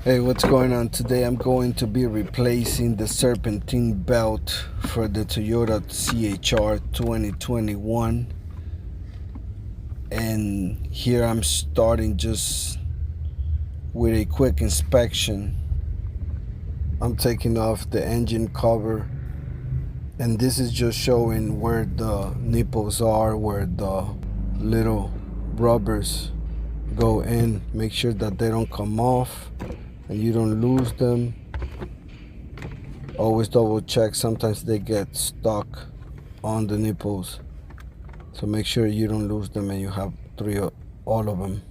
Hey, what's going on? Today I'm going to be replacing the serpentine belt for the Toyota CHR 2021, and here I'm starting just with a quick inspection. I'm taking off the engine cover, and this is just showing where the nipples are, where the little rubbers go in. Make sure that they don't come off and you don't lose them. Always double check, sometimes they get stuck on the nipples, so make sure you don't lose them and you have all of them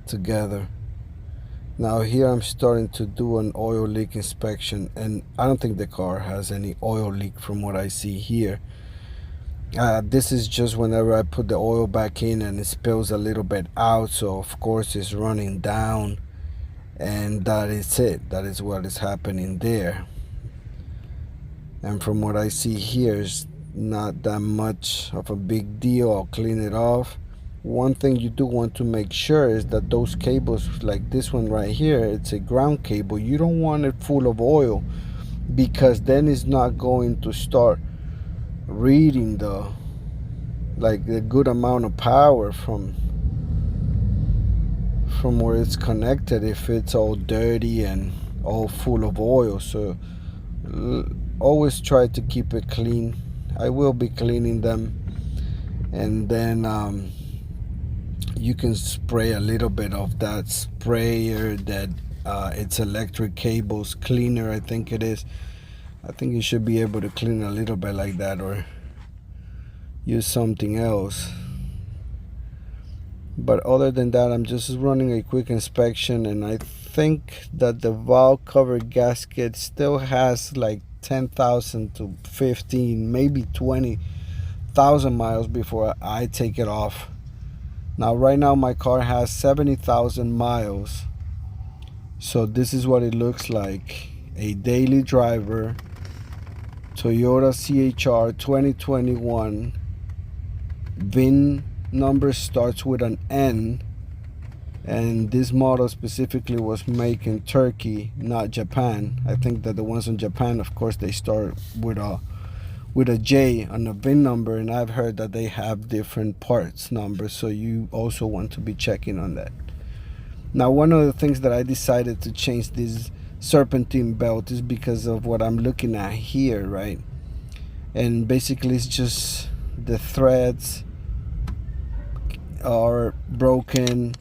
together. Now here I'm starting to do an oil leak inspection, and I don't think the car has any oil leak from what I see here. This is just whenever I put the oil back in and it spills a little bit out, so of course it's running down, and that is it. That is what is happening there. And from what I see here, is not that much of a big deal. I'll clean it off. One thing you do want to make sure is that those cables, like this one right here, it's a ground cable. You don't want it full of oil, because then it's not going to start reading the good amount of power from where it's connected if it's all dirty and all full of oil. So always try to keep it clean. I will be cleaning them, and then you can spray a little bit of that sprayer that it's electric cables cleaner, I think it is. I think you should be able to clean a little bit like that, or use something else. But other than that, I'm just running a quick inspection, and I think that the valve cover gasket still has like 10,000 to 15, maybe 20,000 miles before I take it off. Now right now my car has 70,000 miles, so this is what it looks like. A daily driver Toyota CHR 2021. VIN number starts with an N, and this model specifically was made in Turkey, not Japan. I think that the ones in Japan, of course, they start with a J on the VIN number, and I've heard that they have different parts numbers, so you also want to be checking on that. Now, one of the things that I decided to change this serpentine belt is because of what I'm looking at here, right? And basically it's just the threads are broken,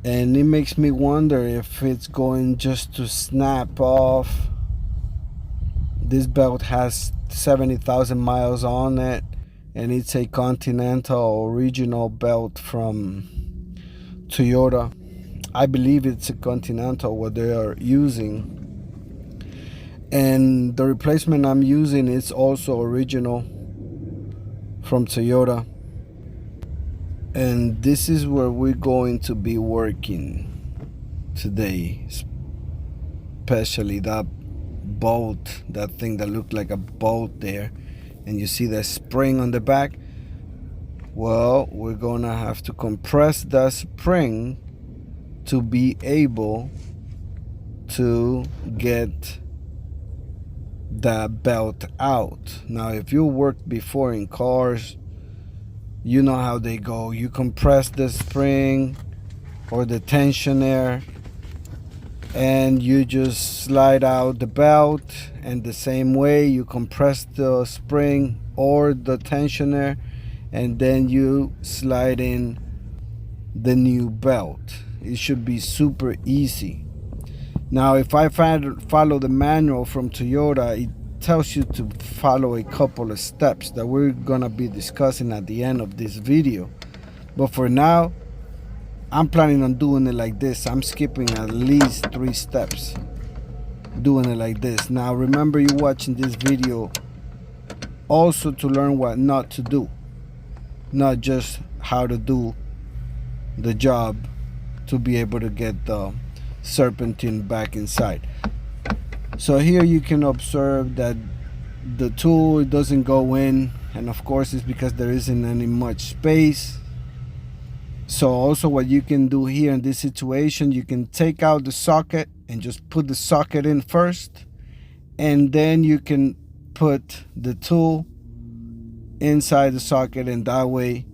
and it makes me wonder if it's going just to snap off. This belt has 70,000 miles on it, and it's a Continental original belt from Toyota. I believe it's a Continental what they are using, and the replacement I'm using is also original from Toyota. And this is where we're going to be working today, especially that bolt, that thing that looked like a bolt there, and you see the spring on the back. Well, we're gonna have to compress that spring to be able to get that belt out. Now, if you worked before in cars, you know how they go. You compress the spring or the tensioner, and you just slide out the belt, and the same way you compress the spring or the tensioner, and then you slide in the new belt. It should be super easy. Now, if I follow the manual from Toyota, it tells you to follow a couple of steps that we're gonna be discussing at the end of this video. But for now, I'm planning on doing it like this. I'm skipping at least 3 steps, doing it like this. Now remember, you're watching this video also to learn what not to do, not just how to do the job to be able to get the serpentine back inside. So here you can observe that the tool doesn't go in, and of course it's because there isn't any much space. So also what you can do here in this situation, you can take out the socket and just put the socket in first, and then you can put the tool inside the socket, and that way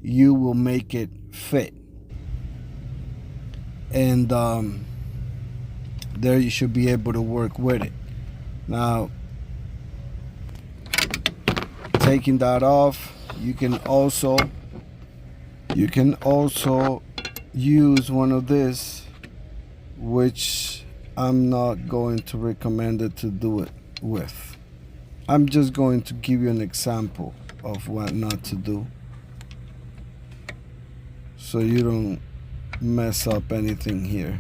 you will make it fit. And there you should be able to work with it. Now, taking that off, you can also use one of this, which I'm not going to recommend it to do it with. I'm just going to give you an example of what not to do, so you don't mess up anything here.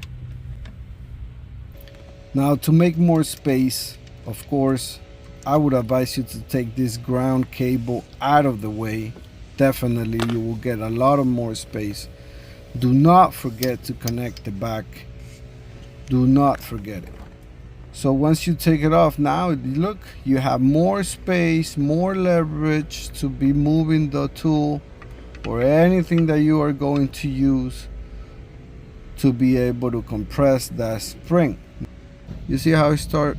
Now, to make more space, of course, I would advise you to take this ground cable out of the way. Definitely you will get a lot of more space. Do not forget to connect the back. Do not forget it. So once you take it off, now look, you have more space, more leverage to be moving the tool or anything that you are going to use to be able to compress that spring. You see how I start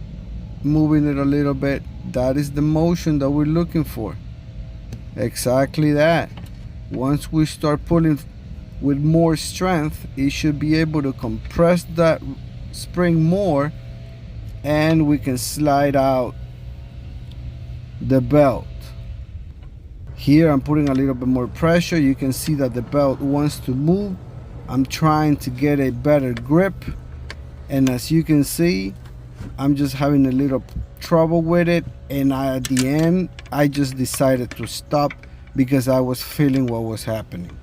moving it a little bit? That is the motion that we're looking for. Exactly that. Once we start pulling with more strength, it should be able to compress that spring more, and we can slide out the belt. Here I'm putting a little bit more pressure. You can see that the belt wants to move. I'm trying to get a better grip, and as you can see, I'm just having a little trouble with it, and at the end I just decided to stop because I was feeling what was happening.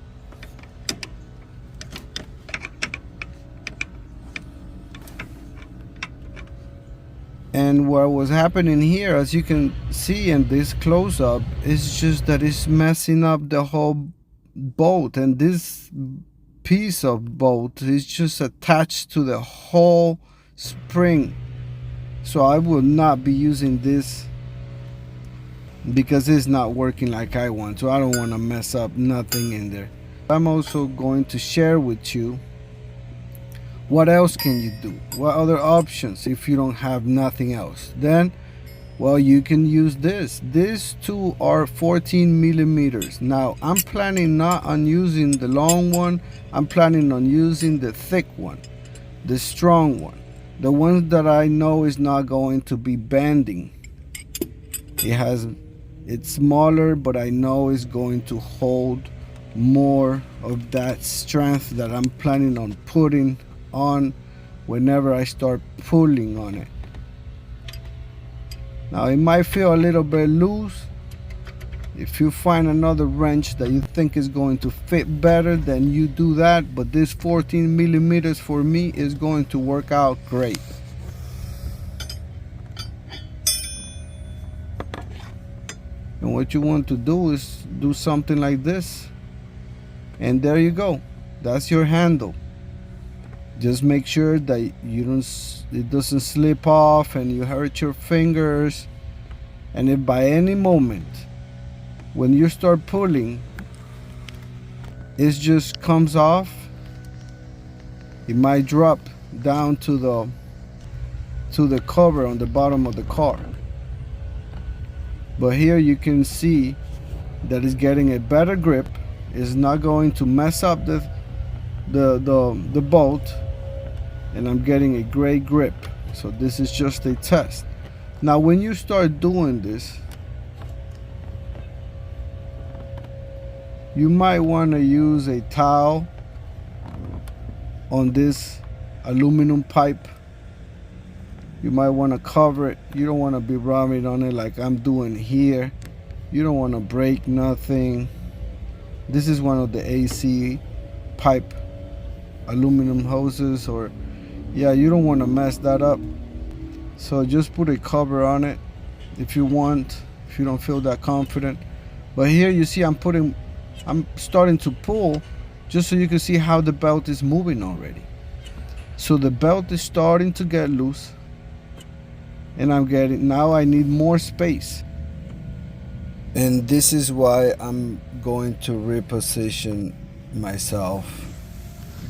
And what was happening here, as you can see in this close-up, is just that it's messing up the whole bolt, and this piece of bolt is just attached to the whole spring. So I will not be using this because it's not working like I want. So I don't want to mess up nothing in there. I'm also going to share with you what else can you do, what other options if you don't have nothing else. Then, well, you can use this. These two are 14 millimeters. Now I'm planning not on using the long one. I'm planning on using the thick one, the strong one, the one that I know is not going to be bending. It's smaller, but I know it's going to hold more of that strength that I'm planning on putting on whenever I start pulling on it. Now it might feel a little bit loose. If you find another wrench that you think is going to fit better, then you do that, but this 14 millimeters for me is going to work out great. And what you want to do is do something like this, and there you go. That's your handle. Just make sure that it doesn't slip off and you hurt your fingers. And if by any moment when you start pulling it just comes off, it might drop down to the cover on the bottom of the car. But here you can see that it's getting a better grip. It's not going to mess up the bolt, and I'm getting a great grip. So this is just a test. Now when you start doing this, you might want to use a towel on this aluminum pipe. You might want to cover it. You don't want to be rubbing on it like I'm doing here. You don't want to break nothing. This is one of the AC pipe aluminum hoses, or yeah, you don't want to mess that up. So just put a cover on it if you want, if you don't feel that confident. But here you see I'm starting to pull just so you can see how the belt is moving already. So the belt is starting to get loose, and now I need more space. And this is why I'm going to reposition myself.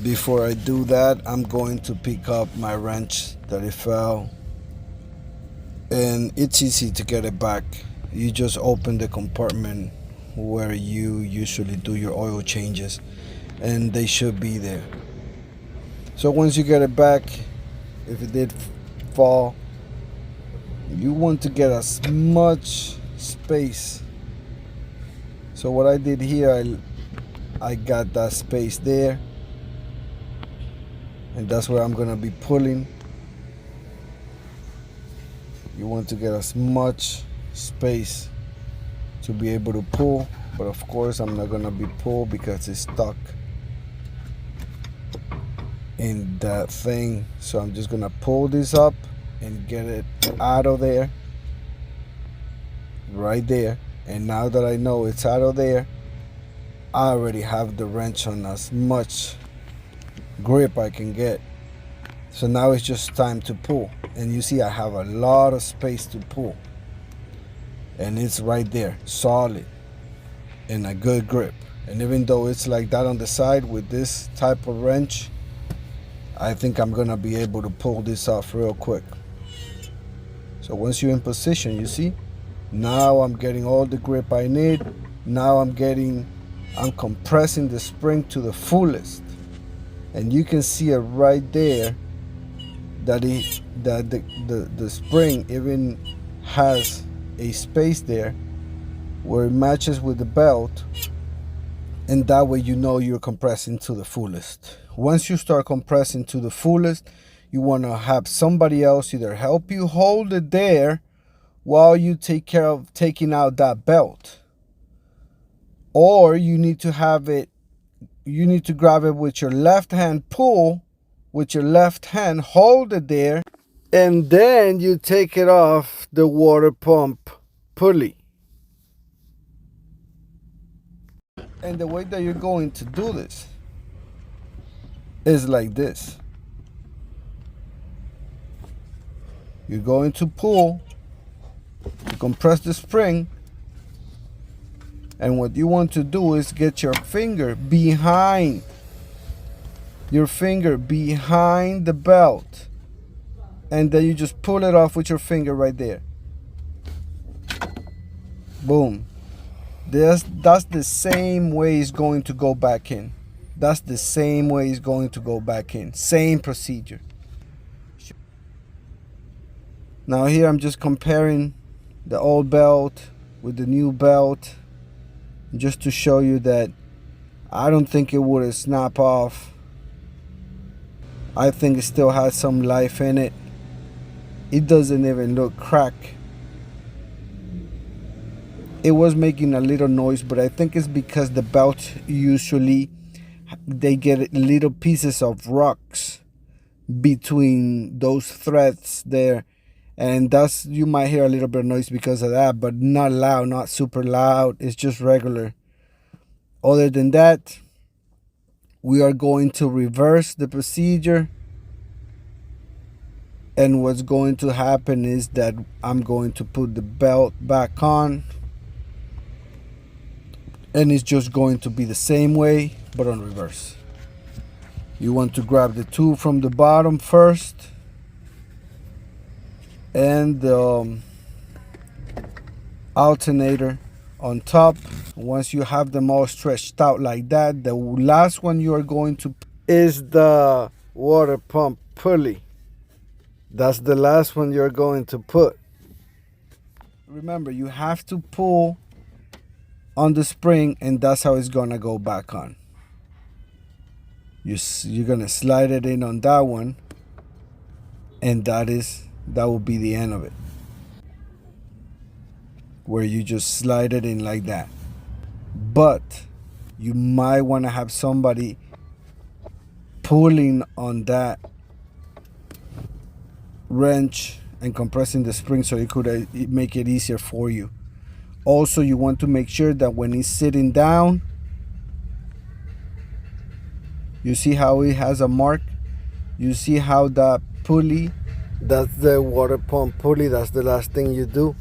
Before I do that, I'm going to pick up my wrench that it fell, and it's easy to get it back. You just open the compartment where you usually do your oil changes, and they should be there. So once you get it back, if it did fall, you want to get as much space. So what I did here, I got that space there, and that's where I'm gonna be pulling. You want to get as much space to be able to pull, but of course I'm not gonna be pulled because it's stuck in that thing. So I'm just gonna pull this up and get it out of there, right there. And now that I know it's out of there, I already have the wrench on as much grip I can get. So now it's just time to pull, and you see I have a lot of space to pull, and it's right there, solid and a good grip. And even though it's like that on the side, with this type of wrench, I think I'm gonna be able to pull this off real quick. So once you're in position, you see, now I'm getting all the grip I need. Now I'm compressing the spring to the fullest, and you can see it right there that the spring even has a space there where it matches with the belt, and that way you know you're compressing to the fullest. Once you start compressing to the fullest, you want to have somebody else either help you hold it there while you take care of taking out that belt, or you need to grab it with your left hand, pull with your left hand, hold it there, and then you take it off the water pump pulley. And the way that you're going to do this is like this. You're going to pull to compress the spring, and what you want to do is get your finger behind the belt, and then you just pull it off with your finger right there. Boom. That's the same way it's going to go back in. That's the same way it's going to go back in. Same procedure. Now here I'm just comparing the old belt with the new belt, just to show you that I don't think it would have snapped off. I think it still has some life in it. It doesn't even look cracked. It was making a little noise, but I think it's because the belt usually, they get little pieces of rocks between those threads there, and thus you might hear a little bit of noise because of that, but not loud, not super loud. It's just regular. Other than that, we are going to reverse the procedure, and what's going to happen is that I'm going to put the belt back on, and it's just going to be the same way but on reverse. You want to grab the tube from the bottom first, and the alternator on top. Once you have them all stretched out like that, the last one you are going to is the water pump pulley. That's the last one you're going to put. Remember, you have to pull on the spring, and that's how it's gonna go back on. You're gonna slide it in on that one, and that will be the end of it, where you just slide it in like that. But you might want to have somebody pulling on that wrench and compressing the spring, so it could make it easier for you. Also, you want to make sure that when he's sitting down, you see how it has a mark? You see how that pulley, that's the water pump pulley, that's the last thing you do.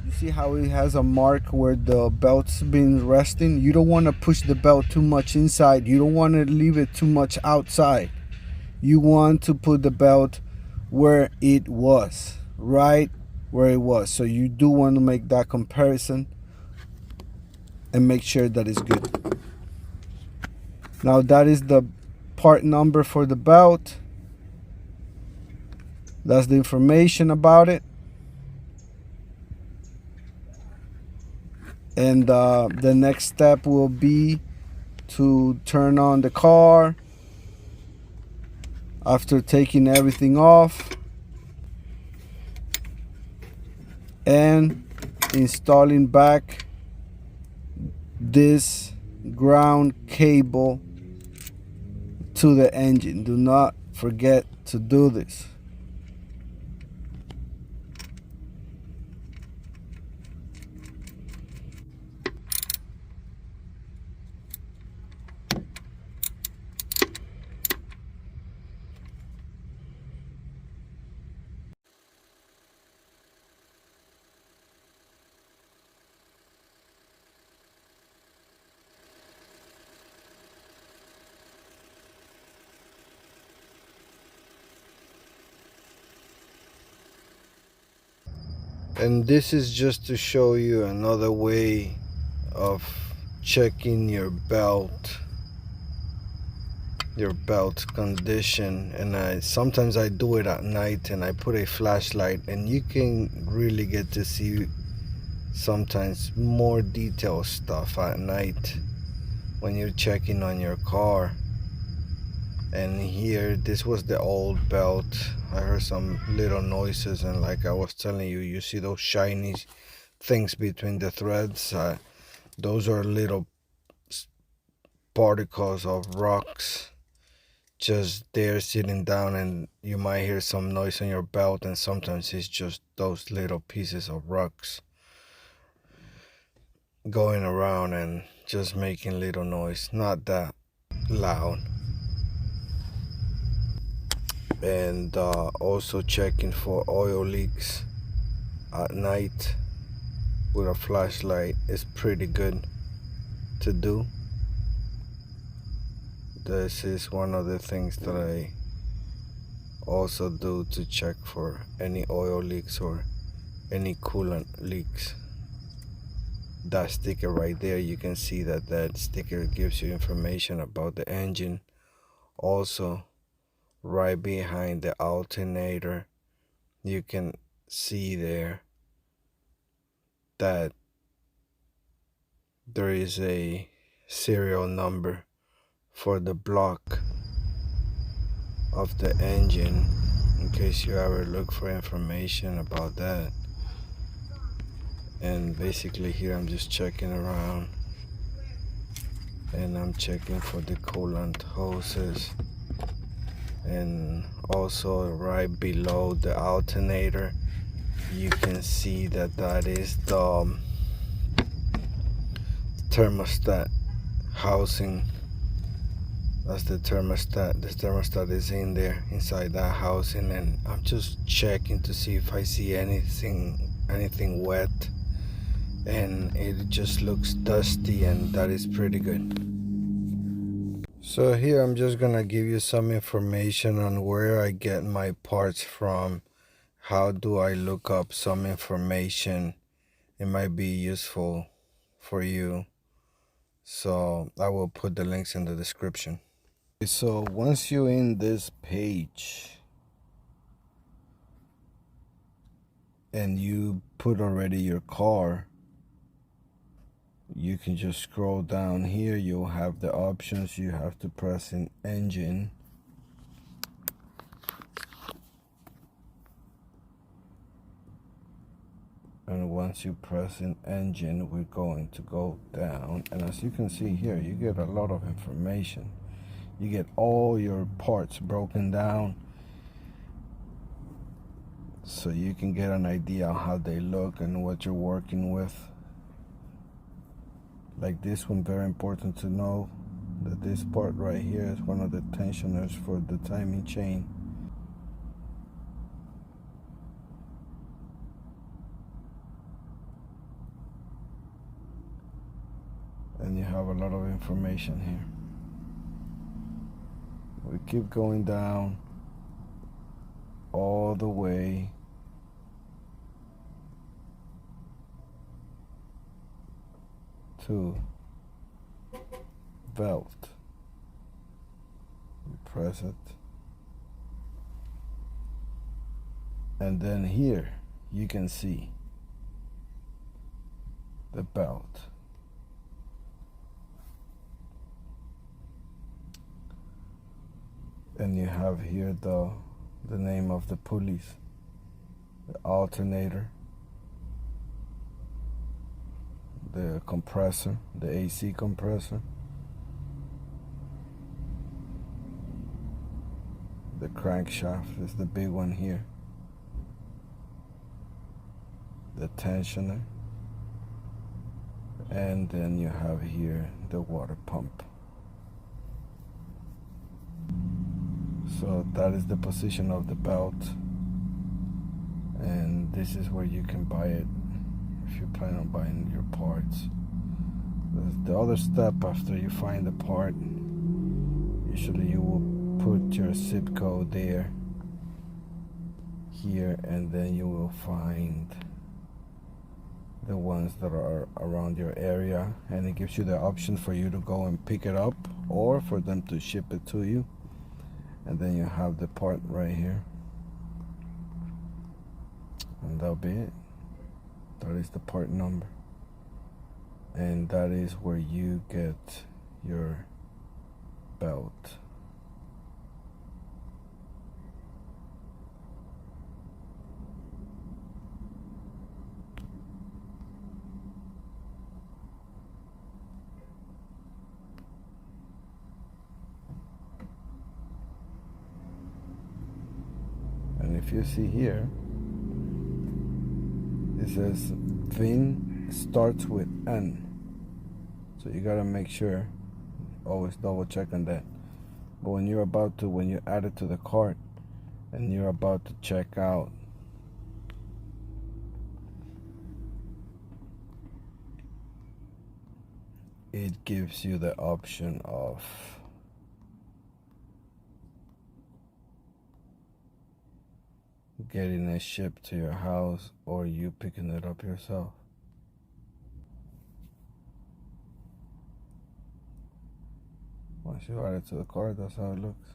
You see how it has a mark where the belt's been resting? You don't want to push the belt too much inside. You don't want to leave it too much outside. You want to put the belt where it was, right where it was. So you do want to make that comparison and make sure that it's good. Now that is the part number for the belt. That's the information about it. And the next step will be to turn on the car after taking everything off and installing back this ground cable to the engine. Do not forget to do this. And this is just to show you another way of checking your belt condition. And sometimes I do it at night, and I put a flashlight, and you can really get to see sometimes more detailed stuff at night when you're checking on your car. And here, this was the old belt. I heard some little noises, and like I was telling you, you see those shiny things between the threads. Those are little particles of rocks just there sitting down, and you might hear some noise on your belt, and sometimes it's just those little pieces of rocks going around and just making little noise, not that loud. And also checking for oil leaks at night with a flashlight is pretty good to do. This is one of the things that I also do to check for any oil leaks or any coolant leaks. That sticker right there, you can see that sticker gives you information about the engine. Also, right behind the alternator, you can see there that there is a serial number for the block of the engine, in case you ever look for information about that. And basically here I'm just checking around, and I'm checking for the coolant hoses. And also right below the alternator, you can see that is the thermostat housing. That's the thermostat. The thermostat is in there inside that housing, and I'm just checking to see if I see anything wet, and it just looks dusty, and that is pretty good. So here I'm just gonna give you some information on where I get my parts from. How do I look up some information? It might be useful for you, so I will put the links in the description. So once you're in this page and you put already your car, you can just scroll down here. You'll have the options. You have to press in engine, and once you press in engine, we're going to go down, and as you can see here, you get a lot of information. You get all your parts broken down, so you can get an idea of how they look and what you're working with. Like this one, very important to know that this part right here is one of the tensioners for the timing chain. and you have a lot of information here. We keep going down all the way to belt. You press it, and then here you can see the belt. And you have here the name of the pulleys, the alternator, the compressor, the AC compressor, the crankshaft is the big one here, the tensioner, and then you have here the water pump. So that is the position of the belt, and this is where you can buy it if you plan on buying your parts. The other step after you find the part, usually you will put your zip code there, here, and then you will find the ones that are around your area, and it gives you the option for you to go and pick it up or for them to ship it to you. And then you have the part right here, and that'll be it. That is the part number, and that is where you get your belt. And if you see here, it says VIN starts with N. So you gotta make sure, always double check on that. But when you add it to the cart and you're about to check out, it gives you the option of getting it shipped to your house or you picking it up yourself. Once you add it to the cart, that's how it looks.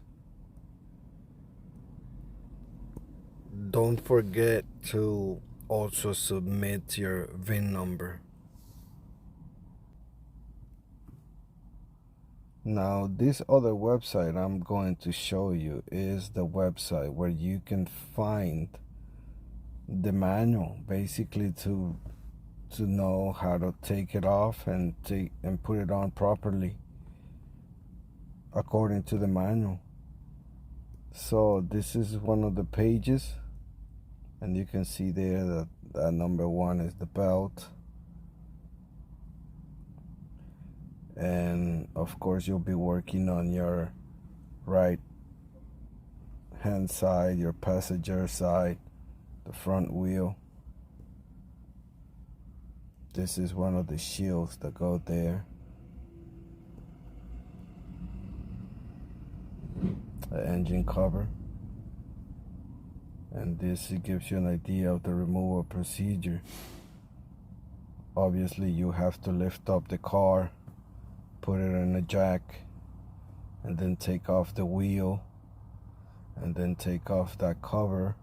Don't forget to also submit your VIN number. Now, this other website I'm going to show you is the website where you can find the manual, basically to know how to take it off and put it on properly according to the manual. So this is one of the pages, and you can see there that number 1 is the belt. And of course you'll be working on your right hand side, your passenger side, the front wheel. This is one of the shields that go there. The engine cover. And this, it gives you an idea of the removal procedure. Obviously you have to lift up the car, put it in a jack, and then take off the wheel, and then take off that cover,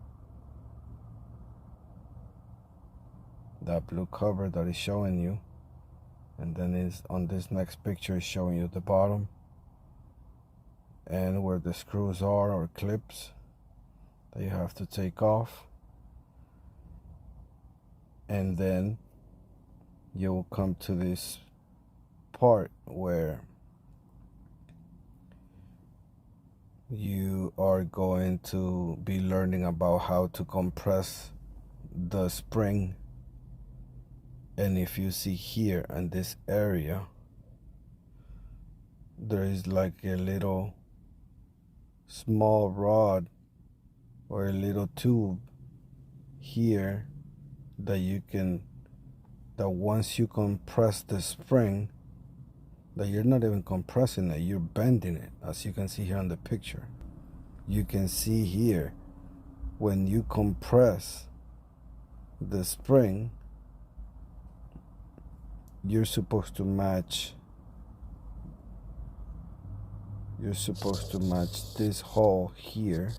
that blue cover that is showing you, and then is on this next picture is showing you the bottom and where the screws are, or clips that you have to take off. And then you will come to this part where you are going to be learning about how to compress the spring. And if you see here in this area, there is like a little small rod or a little tube here that once you compress the spring, that you're not even compressing it, you're bending it, as you can see here on the picture. You can see here, when you compress the spring, you're supposed to match this hole here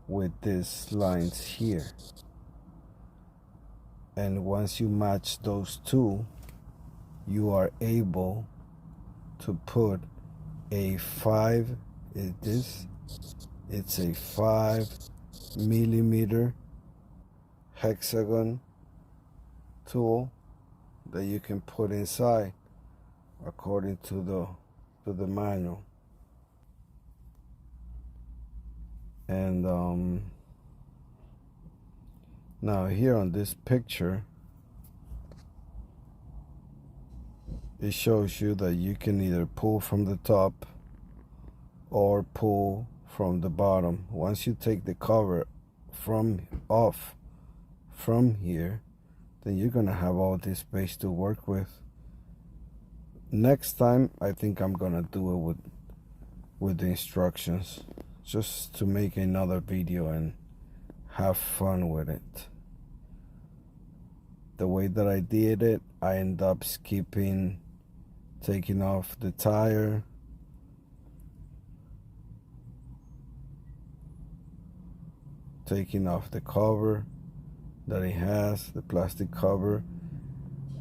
with these lines here. And once you match those two, you are able to put a 5, it's a 5 millimeter hexagon tool that you can put inside according to the manual. And now here on this picture, it shows you that you can either pull from the top or pull from the bottom. Once you take the cover off from here, then you're gonna have all this space to work with. Next time, I think I'm gonna do it with the instructions, just to make another video and have fun with it. The way that I did it, I end up taking off the tire, taking off the cover that it has, the plastic cover,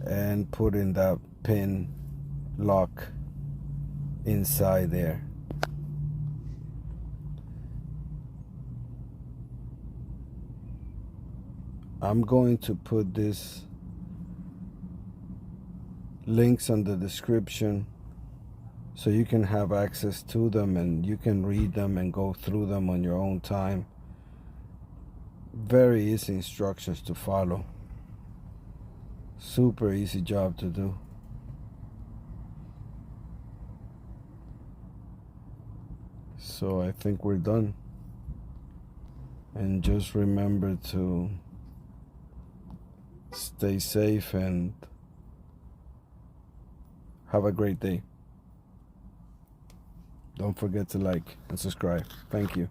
and putting that pin lock inside there. I'm going to put these links on the description so you can have access to them and you can read them and go through them on your own time. Very easy instructions to follow. Super easy job to do. So I think we're done. And just remember to stay safe and have a great day. Don't forget to like and subscribe. Thank you.